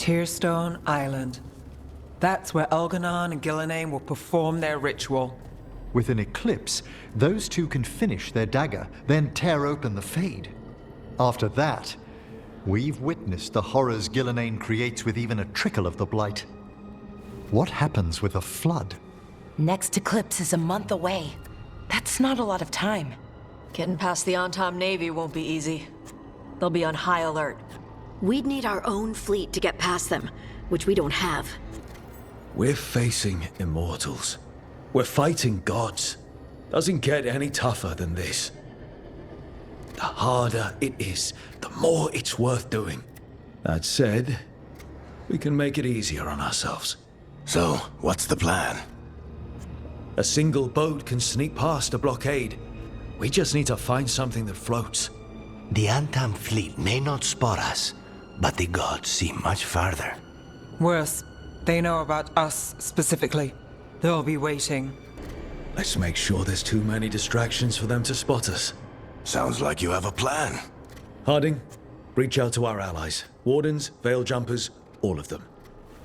Tearstone Island. That's where Elganon and Gillenane will perform their ritual. With an eclipse, those two can finish their dagger, then tear open the Fade. After that, we've witnessed the horrors Gillenane creates with even a trickle of the Blight. What happens with a flood? Next eclipse is a month away. That's not a lot of time. Getting past the Antom Navy won't be easy. They'll be on high alert. We'd need our own fleet to get past them, which we don't have. We're facing immortals. We're fighting gods. Doesn't get any tougher than this. The harder it is, the more it's worth doing. That said, we can make it easier on ourselves. So, what's the plan? A single boat can sneak past a blockade. We just need to find something that floats. The Antam fleet may not spot us, but the gods see much farther. Worse, they know about us specifically. They'll be waiting. Let's make sure there's too many distractions for them to spot us. Sounds like you have a plan. Harding, reach out to our allies. Wardens, Veil Jumpers, all of them.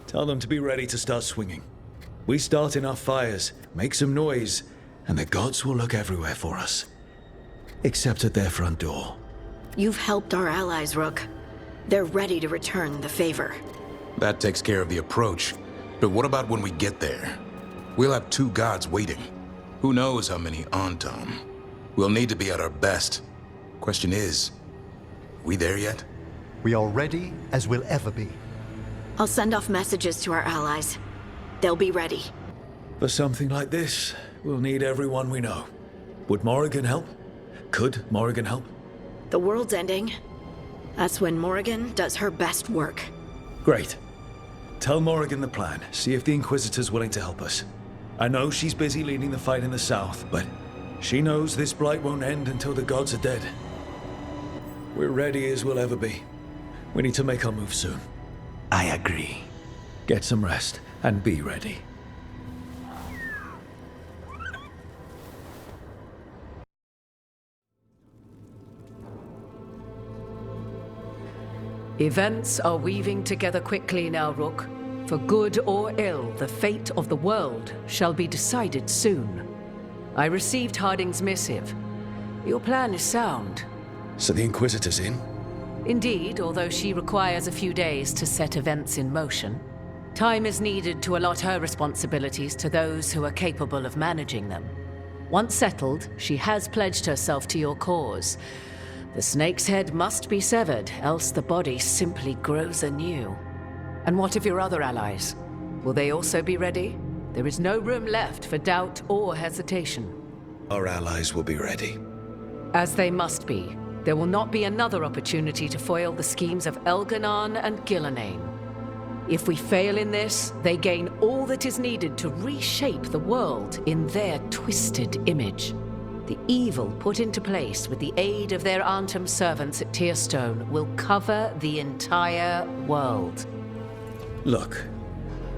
Tell them to be ready to start swinging. We start enough fires, make some noise, and the gods will look everywhere for us. Except at their front door. You've helped our allies, Rook. They're ready to return the favor. That takes care of the approach. But what about when we get there? We'll have two gods waiting. Who knows how many Antom? We'll need to be at our best. Question is, we there yet? We are ready as we'll ever be. I'll send off messages to our allies. They'll be ready. For something like this, we'll need everyone we know. Would Morrigan help? Could Morrigan help? The world's ending. That's when Morrigan does her best work. Great. Tell Morrigan the plan. See if the Inquisitor's willing to help us. I know she's busy leading the fight in the south, but she knows this blight won't end until the gods are dead. We're ready as we'll ever be. We need to make our move soon. I agree. Get some rest and be ready. Events are weaving together quickly now, Rook. For good or ill, the fate of the world shall be decided soon. I received Harding's missive. Your plan is sound. So the Inquisitor's in? Indeed, although she requires a few days to set events in motion. Time is needed to allot her responsibilities to those who are capable of managing them. Once settled, she has pledged herself to your cause. The snake's head must be severed, else the body simply grows anew. And what of your other allies? Will they also be ready? There is no room left for doubt or hesitation. Our allies will be ready. As they must be. There will not be another opportunity to foil the schemes of Elganon and Gillenane. If we fail in this, they gain all that is needed to reshape the world in their twisted image. The evil put into place with the aid of their Antom servants at Tearstone will cover the entire world. Look,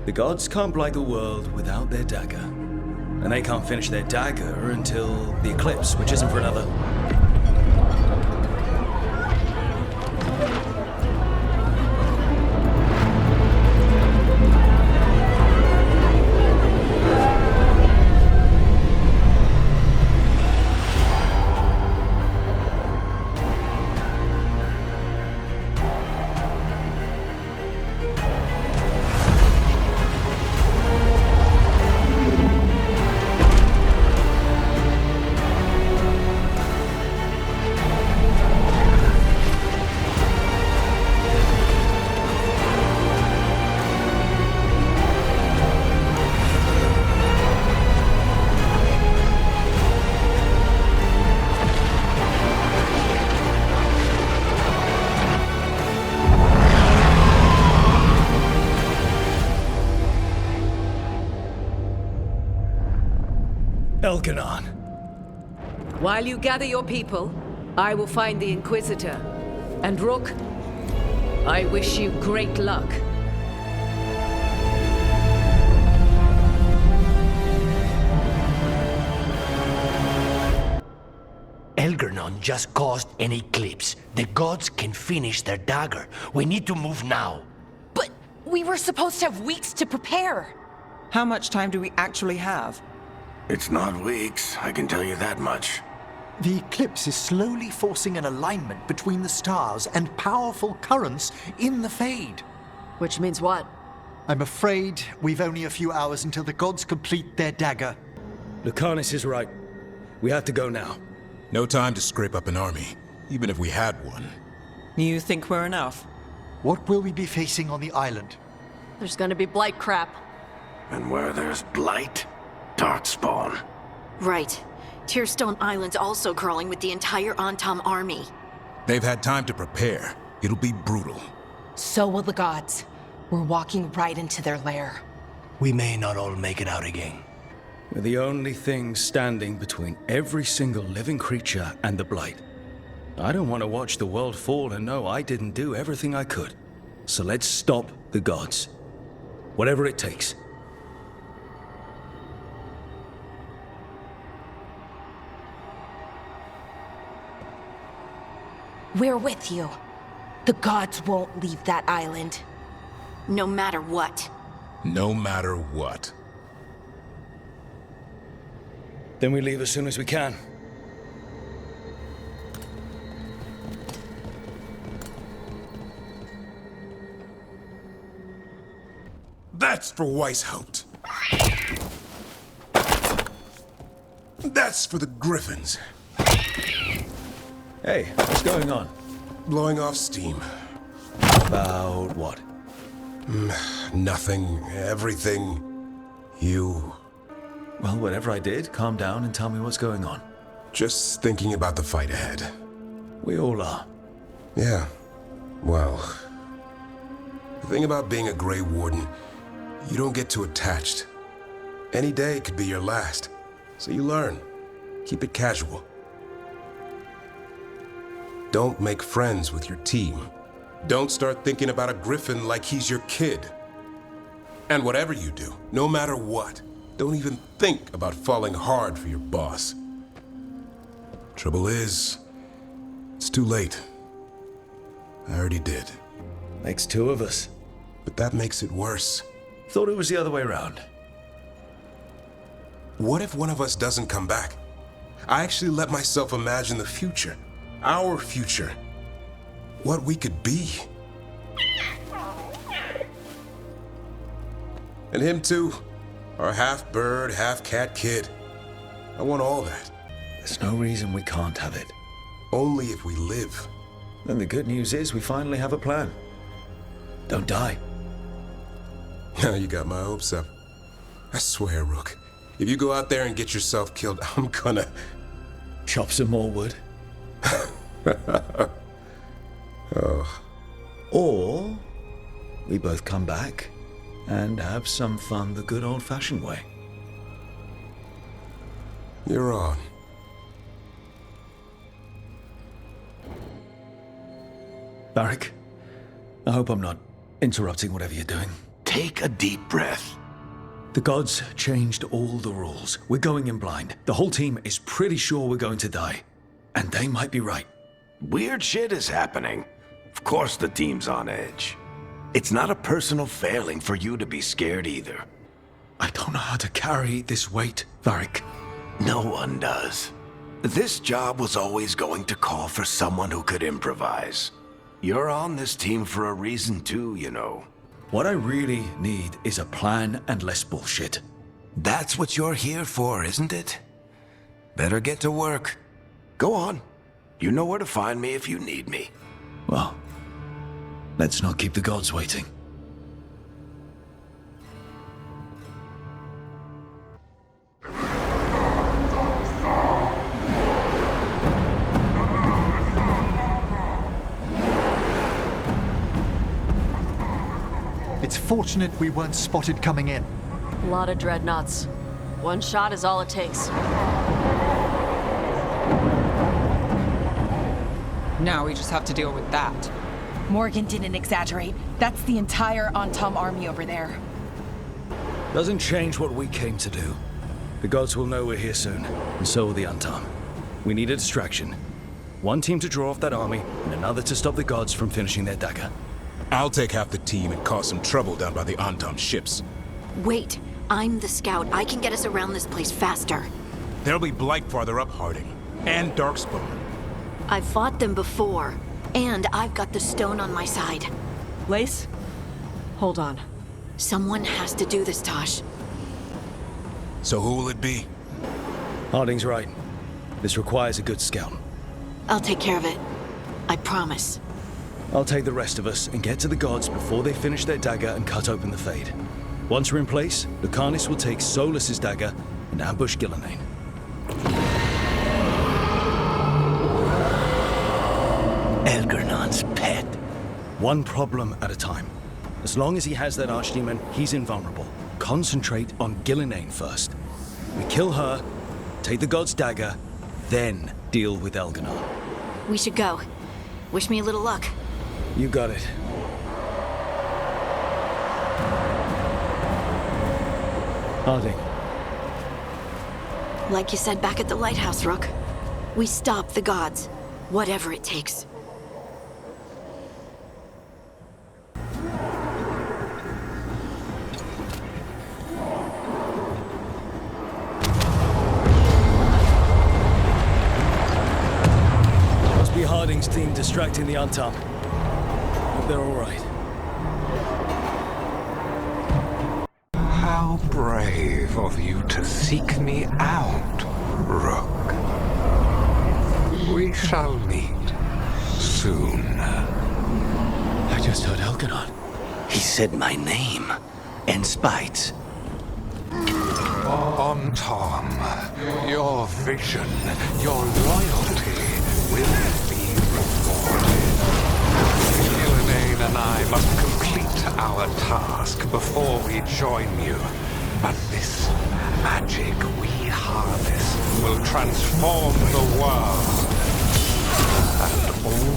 the gods can't blight the world without their dagger. And they can't finish their dagger until the eclipse, which isn't for another. Elganon. While you gather your people, I will find the Inquisitor. And Rook, I wish you great luck. Elganon just caused an eclipse. The gods can finish their dagger. We need to move now. But We were supposed to have weeks to prepare. How much time do we actually have? It's not weeks, I can tell you that much. The eclipse is slowly forcing an alignment between the stars and powerful currents in the Fade. Which means what? I'm afraid we've only a few hours until the gods complete their dagger. Lucanus is right. We have to go now. No time to scrape up an army, even if we had one. You think we're enough? What will we be facing on the island? There's gonna be blight crap. And where there's blight, darkspawn. Right. Tearstone Island's also crawling with the entire Antam army. They've had time to prepare. It'll be brutal. So will the gods. We're walking right into their lair. We may not all make it out again. We're the only thing standing between every single living creature and the Blight. I don't want to watch the world fall and know I didn't do everything I could. So let's stop the gods. Whatever it takes. We're with you. The gods won't leave that island. No matter what. No matter what. Then we leave as soon as we can. That's for Weishaupt. That's for the Griffins. Hey, what's going on? Blowing off steam. About what? Nothing. Everything. You. Well, whatever I did, calm down and tell me what's going on. Just thinking about the fight ahead. We all are. Yeah. Well. The thing about being a Grey Warden, you don't get too attached. Any day could be your last. So you learn. Keep it casual. Don't make friends with your team. Don't start thinking about a Griffin like he's your kid. And whatever you do, no matter what, don't even think about falling hard for your boss. Trouble is, it's too late. I already did. Makes two of us. But that makes it worse. Thought it was the other way around. What if one of us doesn't come back? I actually let myself imagine the future. Our future. What we could be. And him too. Our half-bird, half-cat kid. I want all that. There's no reason we can't have it. Only if we live. Then the good news is we finally have a plan. Don't die. Now you got my hopes up. I swear, Rook, if you go out there and get yourself killed, I'm gonna... Chop some more wood. Oh. Or we both come back and have some fun the good old-fashioned way. You're on. Barak, I hope I'm not interrupting whatever you're doing. Take a deep breath. The gods changed all the rules. We're going in blind. The whole team is pretty sure we're going to die. And they might be right. Weird shit is happening. Of course the team's on edge. It's not a personal failing for you to be scared either. I don't know how to carry this weight, Varric. No one does. This job was always going to call for someone who could improvise. You're on this team for a reason too, you know. What I really need is a plan and less bullshit. That's what you're here for, isn't it? Better get to work. Go on. You know where to find me if you need me. Well, let's not keep the gods waiting. It's fortunate we weren't spotted coming in. A lot of dreadnoughts. One shot is all it takes. Now we just have to deal with that. Morgan didn't exaggerate. That's the entire Antam army over there. Doesn't change what we came to do. The gods will know we're here soon, and so will the Antam. We need a distraction. One team to draw off that army, and another to stop the gods from finishing their dagger. I'll take half the team and cause some trouble down by the Antom ships. Wait, I'm the scout. I can get us around this place faster. There'll be Blight farther up, Harding. And Darkspawn. I've fought them before. And I've got the stone on my side. Lace? Hold on. Someone has to do this, Tosh. So who will it be? Harding's right. This requires a good scout. I'll take care of it. I promise. I'll take the rest of us and get to the gods before they finish their dagger and cut open the Fade. Once we're in place, Lucanus will take Solus's dagger and ambush Gillenane. Elgernon's pet. One problem at a time. As long as he has that archdemon, he's invulnerable. Concentrate on Gillenane first. We kill her, take the god's dagger, then deal with Elgernon. We should go. Wish me a little luck. You got it. Harding. Like you said back at the lighthouse, Rook. We stop the gods. Whatever it takes. Must be Harding's team distracting the Antom. Hope they're all right. How brave of you to seek me out, Rook. We shall meet soon. I just heard Elgernon. He said my name. And Spites. On Tom, your vision, your loyalty will be rewarded. Gillenane and I must complete our task before we join you. But this magic we harness will transform the world. And all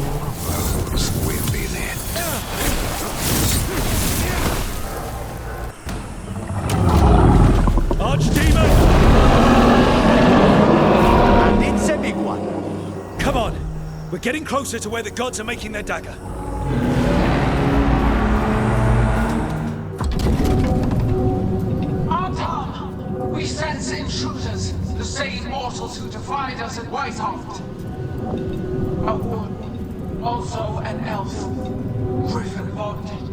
those within it. Archdemon! And it's a big one. Come on! We're getting closer to where the gods are making their dagger. Tom! We sense intruders, the same mortals who defied us at Whitehoft. A woman, also an elf, griffin bonded.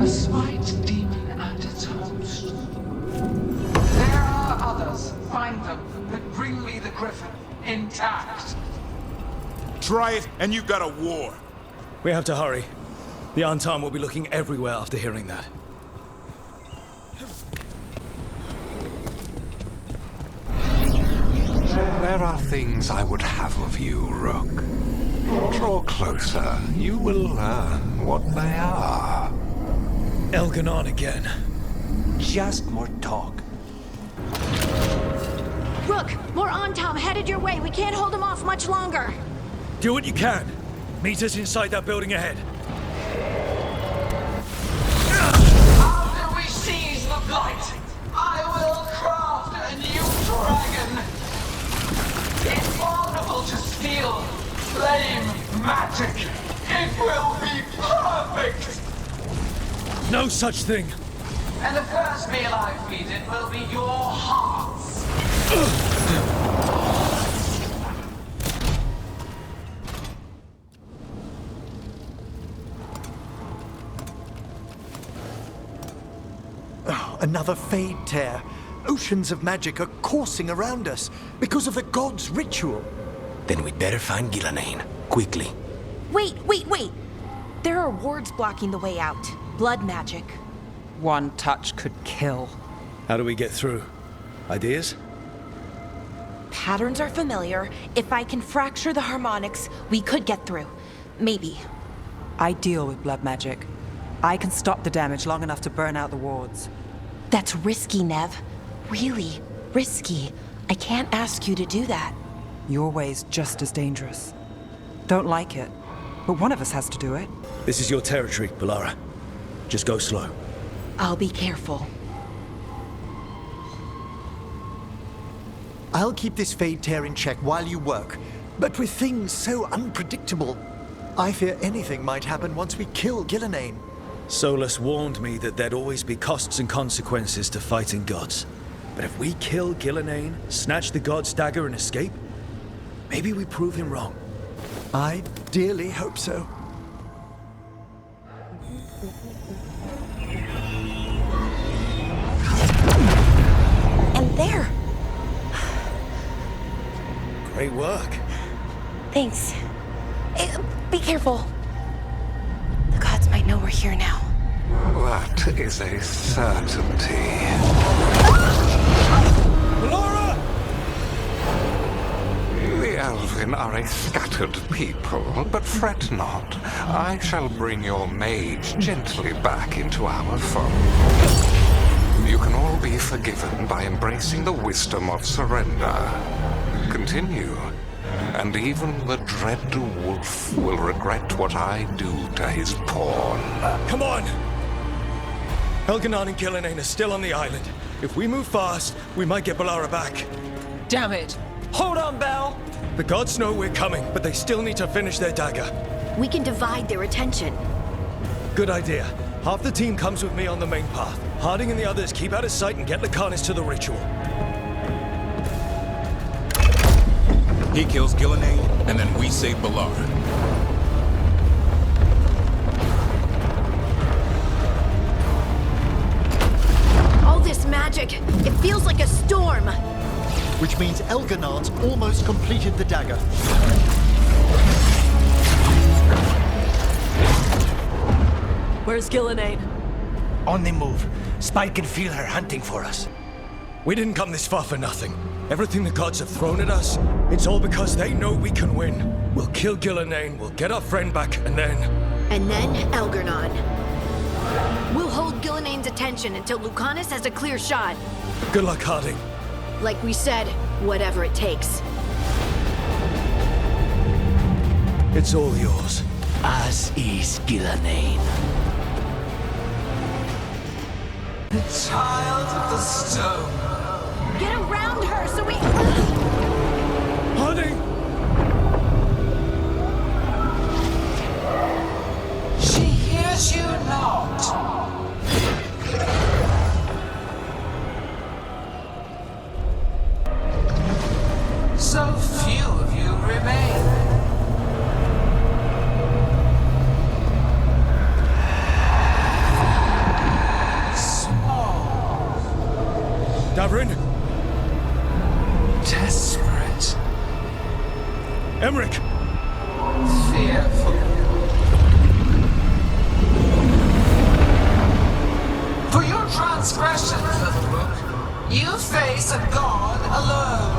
A spite demon and its host. There are others. Find them, but bring me the griffin, intact. Try it, and you've got a war. We have to hurry. The Antom will be looking everywhere after hearing that. There are things I would have of you, Rook. Draw closer. You will learn what they are. Elgernon again. Just more talk. Rook, more on Tom headed your way. We can't hold him off much longer. Do what you can. Meet us inside that building ahead. After we seize the blight, I will craft a new dragon. Invulnerable to steel, flame, magic. It will be perfect. No such thing. And the first meal I feed it will be your hearts. Oh, another Fade tear. Oceans of magic are coursing around us because of the god's ritual. Then we'd better find Gillenane. Quickly. Wait. There are wards blocking the way out. Blood magic. One touch could kill. How do we get through? Ideas? Patterns are familiar. If I can fracture the harmonics, we could get through. Maybe. I deal with blood magic. I can stop the damage long enough to burn out the wards. That's risky, Nev. Really risky. I can't ask you to do that. Your way's just as dangerous. Don't like it, but one of us has to do it. This is your territory, Polara. Just go slow. I'll be careful. I'll keep this Fade tear in check while you work, but with things so unpredictable, I fear anything might happen once we kill Gillenane. Solus warned me that there'd always be costs and consequences to fighting gods. But if we kill Gillenane, snatch the god's dagger and escape, maybe we prove him wrong. I dearly hope so. And there! Great work. Thanks. Be careful. The gods might know we're here now. That is a certainty. Laura! The Elven are a scattered people, but fret not. I shall bring your mage gently back into our fold. You can all be forgiven by embracing the wisdom of surrender. Continue, and even the dread wolf will regret what I do to his pawn. Come on! Elganon and Gillenane are still on the island. If we move fast, we might get Balara back. Damn it! Hold on, Belle! The gods know we're coming, but they still need to finish their dagger. We can divide their attention. Good idea. Half the team comes with me on the main path. Harding and the others keep out of sight and get Lucanus to the ritual. He kills Gillenane, and then we save Balara. All this magic, it feels like a storm. Which means Elganon's almost completed the dagger. Where's Gillenane? On the move. Spike can feel her hunting for us. We didn't come this far for nothing. Everything the gods have thrown at us, it's all because they know we can win. We'll kill Gillenane, we'll get our friend back, and then... And then Elgarnon. We'll hold Gillenane's attention until Lucanus has a clear shot. Good luck, Harding. Like we said, whatever it takes. It's all yours. As is Gillenane. The child of the stone. Get around her so we... Harding! She hears you not. So few of you remain. Davrin? Desperate. Emmerich! Fearful. For your transgression, little rook, you face a god alone.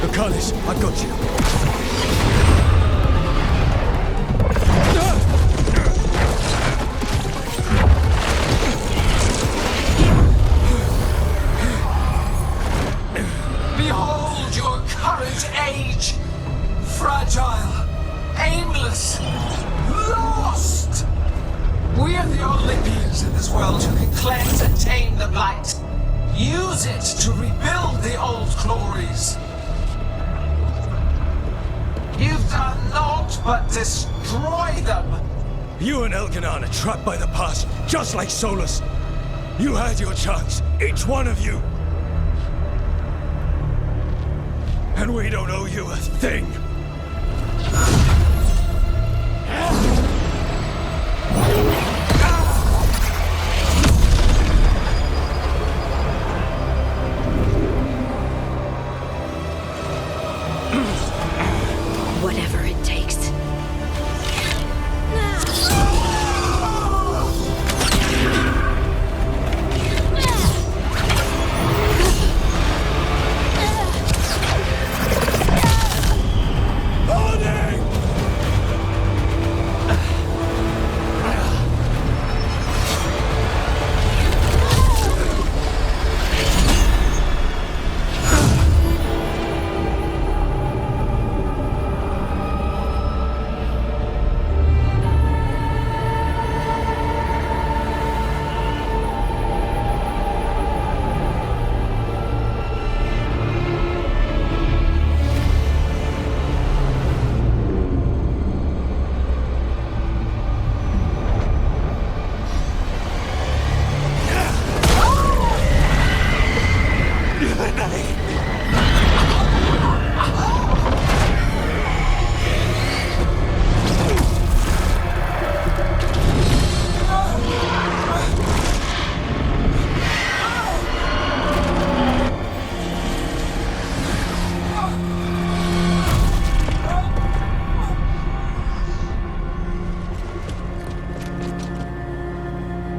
Lucanus, I've got you. Behold your current age. Fragile, aimless, lost. We are the only beings in this world who can cleanse and tame the blight. Use it to rebuild the old glories. You've done naught but destroy them. You and Elganon are trapped by the past, just like Solus. You had your chance, each one of you. And we don't owe you a thing. Whatever it takes. Harding!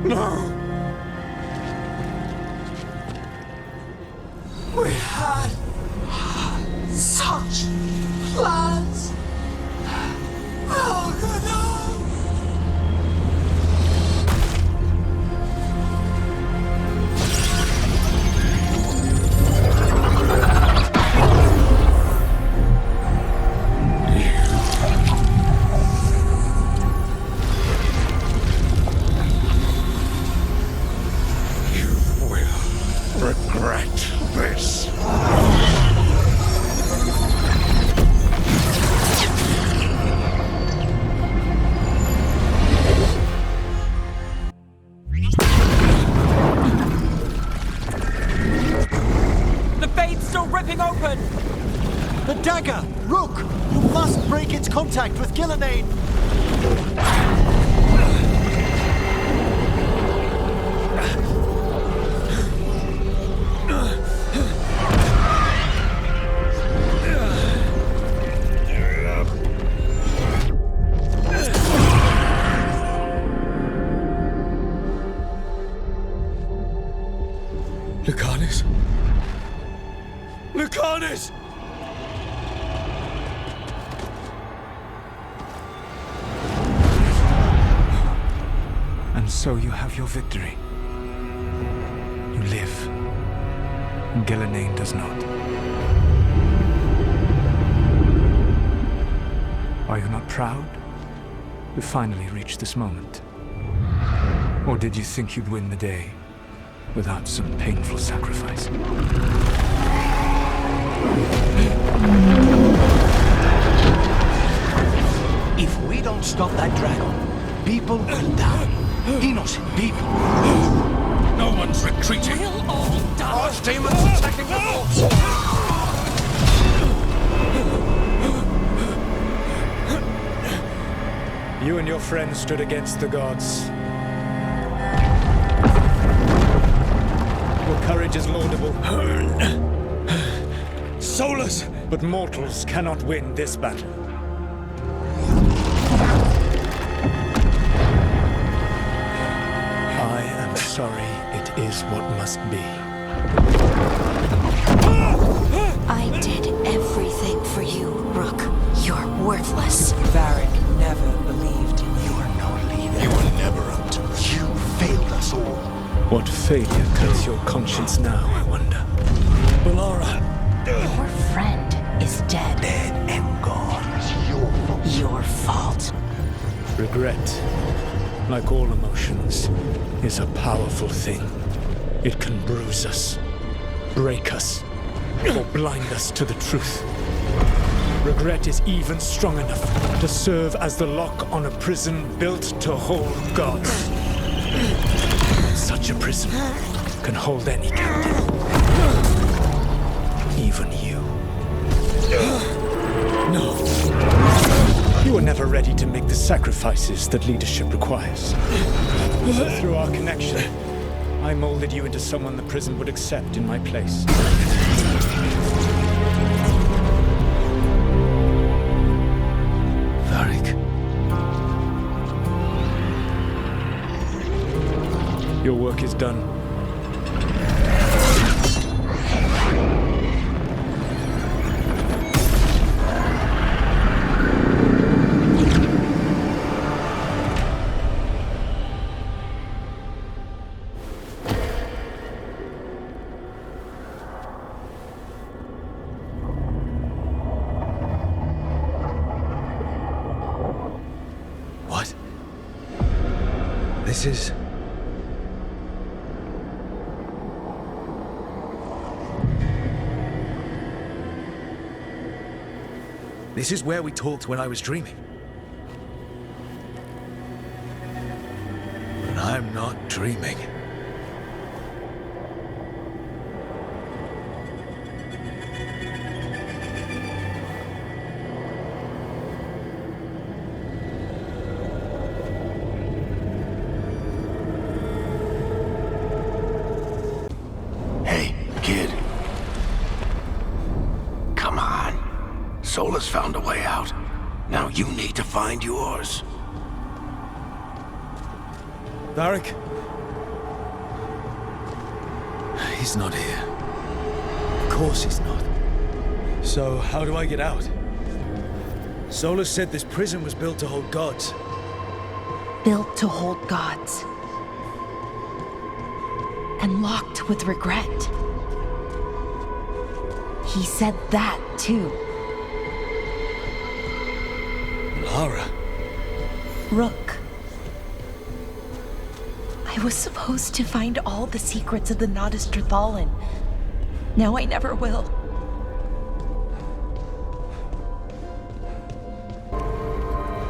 We had such plans. Veilguard! Regret this. The Fade's still ripping open! The dagger! Rook! You must break its contact with Gillenane! Lucanus? Lucanus! And so you have your victory. You live. And Gillenane does not. Are you not proud to finally reach this moment? Or did you think you'd win the day without some painful sacrifice? If we don't stop that dragon, people will die. Innocent people. No one's retreating. We'll all die! Archdemons attacking the north! You and your friends stood against the gods. Your courage is laudable. Solus! But mortals cannot win this battle. I am sorry, it is what must be. I did everything for you, Rook. You're worthless. Varric never believed in you. You are no leader. You were never up to You failed us all. What failure cuts your conscience now, I wonder? Balara! Your friend is dead. Dead and gone. It's your fault. Your fault. Regret, like all emotions, is a powerful thing. It can bruise us, break us, or blind us to the truth. Regret is even strong enough to serve as the lock on a prison built to hold gods. Such a prison can hold any captive. Even you. No. You were never ready to make the sacrifices that leadership requires. Through our connection, I molded you into someone the prison would accept in my place. Varric. Your work is done. What? This is... This is where we talked when I was dreaming. But I'm not dreaming. Hey, kid. Come on. Solus found a way out. Now you need to find yours. Varric, He's not here. Of course he's not. So, how do I get out? Solus said this prison was built to hold gods. Built to hold gods. And locked with regret. He said that, too. Lara. Rook. I was supposed to find all the secrets of the Nodus Trithallan. Now I never will.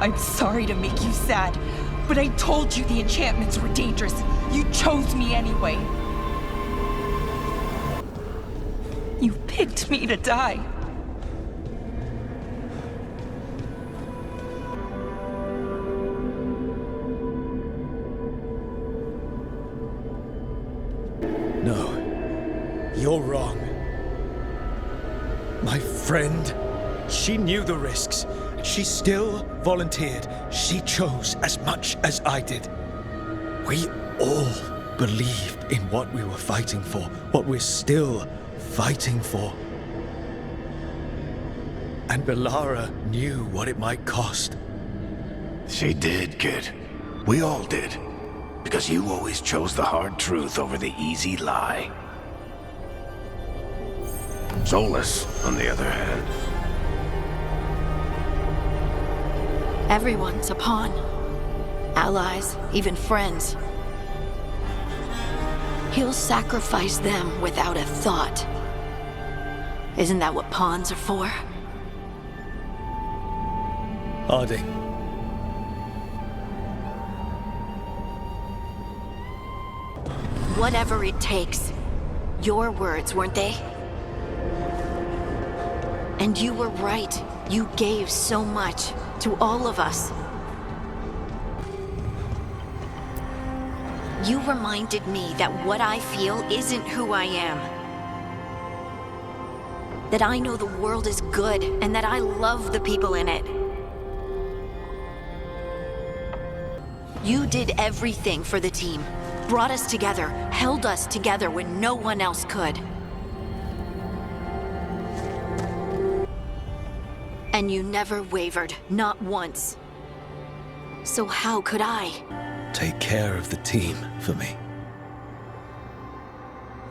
I'm sorry to make you sad, but I told you the enchantments were dangerous. You chose me anyway. You picked me to die. No. You're wrong. My friend, she knew the risks. She still volunteered. She chose as much as I did. We all believed in what we were fighting for, what we're still fighting for. And Belara knew what it might cost. She did, kid. We all did. Because you always chose the hard truth over the easy lie. Solus, on the other hand. Everyone's a pawn. Allies, even friends. He'll sacrifice them without a thought. Isn't that what pawns are for? Harding. Whatever it takes. Your words, weren't they? And you were right. You gave so much to all of us. You reminded me that what I feel isn't who I am. That I know the world is good and that I love the people in it. You did everything for the team. Brought us together, held us together when no one else could. And you never wavered, not once. So how could I? Take care of the team for me.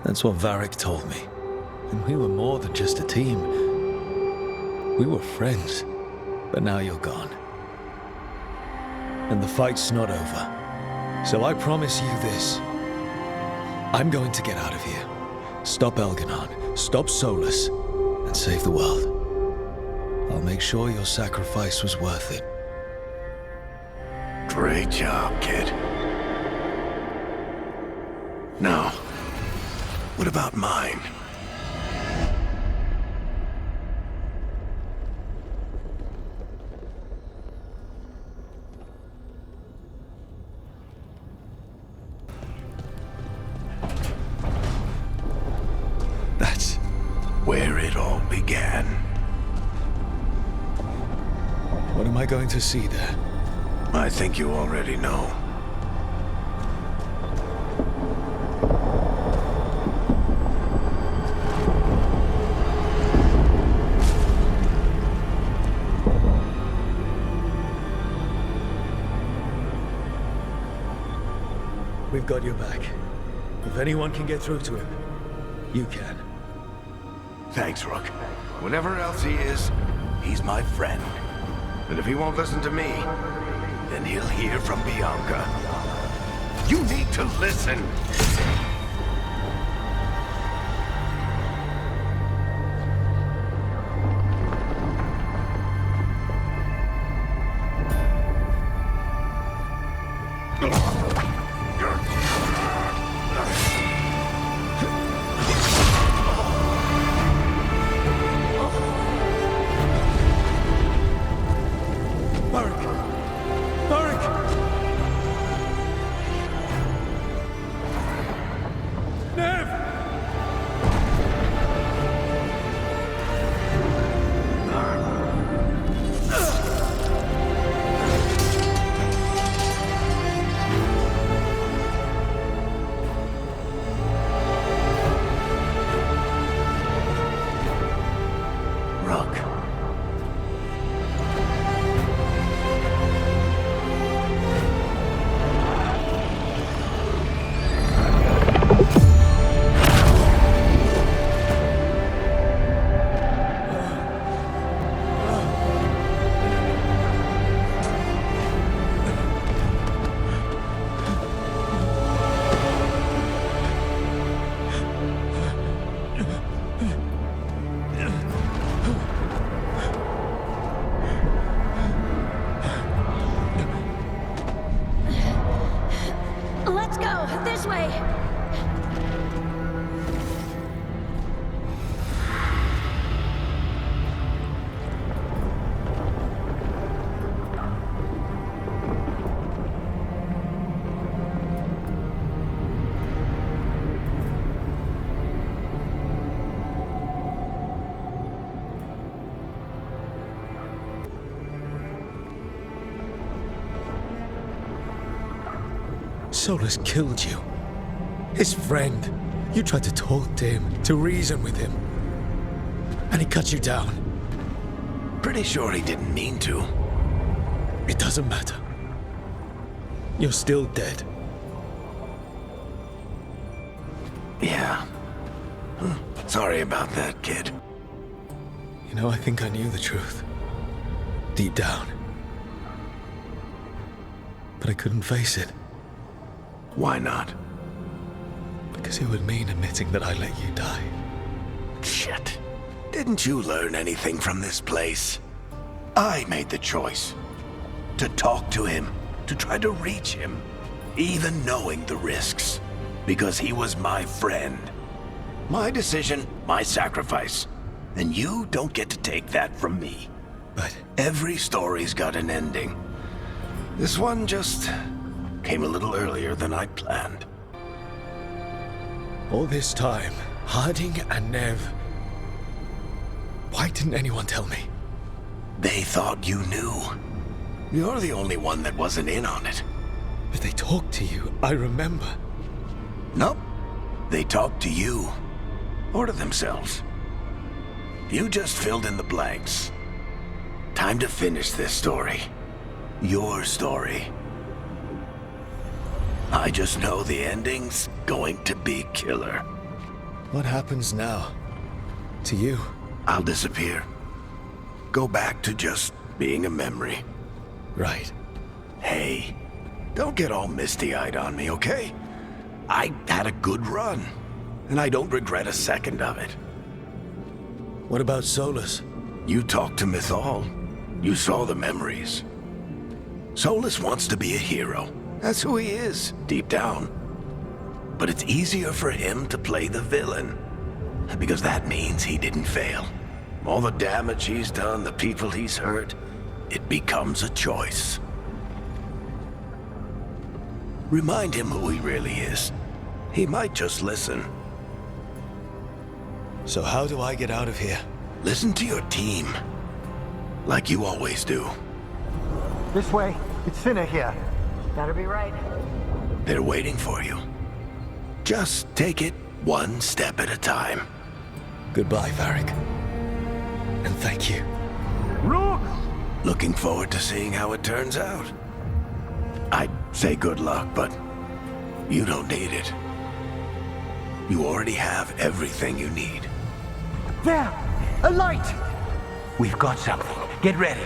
That's what Varric told me. And we were more than just a team. We were friends. But now you're gone. And the fight's not over. So I promise you this. I'm going to get out of here. Stop Elganon, stop Solus, and save the world. I'll make sure your sacrifice was worth it. Great job, kid. Now, what about mine? That's where it all began. What am I going to see there? I think you already know. We've got your back. If anyone can get through to him, you can. Thanks, Rook. Whatever else he is, he's my friend. And if he won't listen to me, then he'll hear from Bianca. You need to listen! go! This way! Solus killed you. His friend. You tried to talk to him, to reason with him. And he cut you down. Pretty sure he didn't mean to. It doesn't matter. You're still dead. Yeah. Sorry about that, kid. You know, I think I knew the truth. Deep down. But I couldn't face it. Why not? Because it would mean admitting that I let you die. Shit. Didn't you learn anything from this place? I made the choice. To talk to him, to try to reach him, even knowing the risks. Because he was my friend. My decision, my sacrifice. And you don't get to take that from me. But every story's got an ending. This one just came a little earlier than I planned. All this time, Harding and Nev... Why didn't anyone tell me? They thought you knew. You're the only one that wasn't in on it. But they talked to you, I remember. Nope. They talked to you. Or to themselves. You just filled in the blanks. Time to finish this story. Your story. I just know the ending's going to be killer. What happens now? To you? I'll disappear. Go back to just being a memory. Right. Hey, don't get all misty-eyed on me, okay? I had a good run, and I don't regret a second of it. What about Solus? You talked to Mythal. You saw the memories. Solus wants to be a hero. That's who he is, deep down. But it's easier for him to play the villain. Because that means he didn't fail. All the damage he's done, the people he's hurt, it becomes a choice. Remind him who he really is. He might just listen. So how do I get out of here? Listen to your team. Like you always do. This way. It's thinner here. Better be right. They're waiting for you. Just take it one step at a time. Goodbye, Varric. And thank you. Look! Looking forward to seeing how it turns out. I'd say good luck, but you don't need it. You already have everything you need. There! A light! We've got something. Get ready.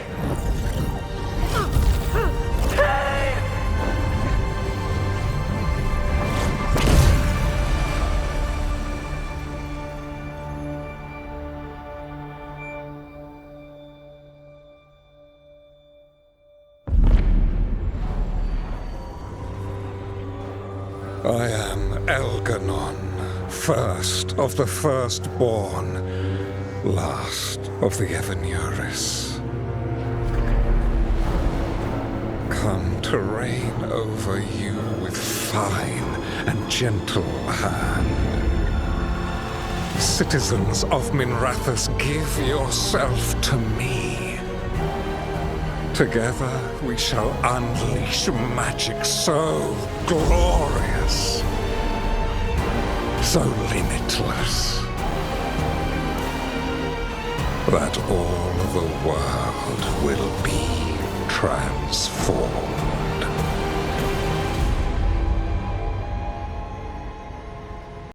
I am Elganon, first of the firstborn, last of the Evenuris. Come to reign over you with fine and gentle hand. Citizens of Minrathous, give yourself to me. Together we shall unleash magic so glorious, so limitless, that all the world will be transformed.